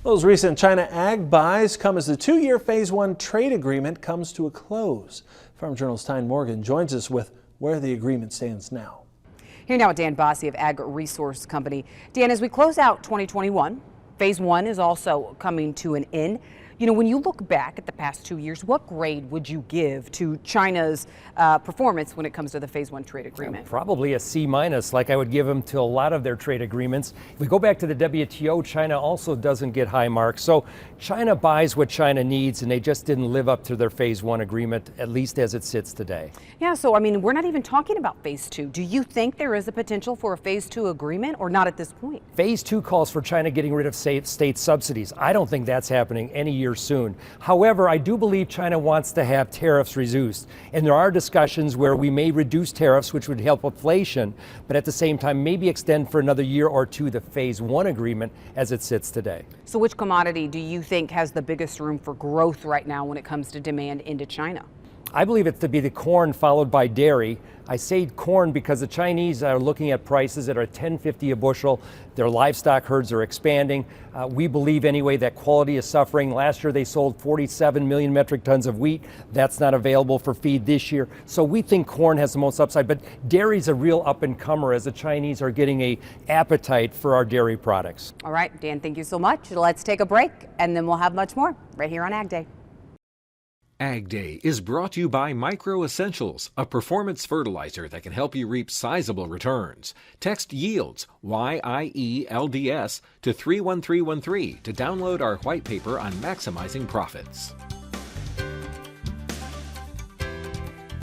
Those recent China ag buys come as the two-year Phase 1 trade agreement comes to a close. Farm Journal's Tyne Morgan joins us with where the agreement stands now. Here now with Dan Bossie of Ag Resource Company. Dan, as we close out 2021, Phase 1 is also coming to an end. You know, when you look back at the past 2 years, what grade would you give to China's performance when it comes to the Phase 1 trade agreement? Probably a C-, like I would give them to a lot of their trade agreements. If we go back to the WTO, China also doesn't get high marks. So China buys what China needs, and they just didn't live up to their Phase 1 agreement, at least as it sits today. Yeah, so I mean, we're not even talking about Phase 2. Do you think there is a potential for a Phase 2 agreement, or not at this point? Phase 2 calls for China getting rid of state subsidies. I don't think that's happening any year soon. However, I do believe China wants to have tariffs reduced, and there are discussions where we may reduce tariffs, which would help inflation, but at the same time maybe extend for another year or two the Phase 1 agreement as it sits today. So which commodity do you think has the biggest room for growth right now when it comes to demand into China? I believe it to be the corn followed by dairy. I say corn because the Chinese are looking at prices that are $10.50 a bushel. Their livestock herds are expanding. We believe anyway that quality is suffering. Last year they sold 47 million metric tons of wheat. That's not available for feed this year. So we think corn has the most upside, but dairy's a real up and comer as the Chinese are getting an appetite for our dairy products. All right, Dan, thank you so much. Let's take a break and then we'll have much more right here on Ag Day. Ag Day is brought to you by Micro Essentials, a performance fertilizer that can help you reap sizable returns. Text YIELDS, YIELDS, to 31313 to download our white paper on maximizing profits.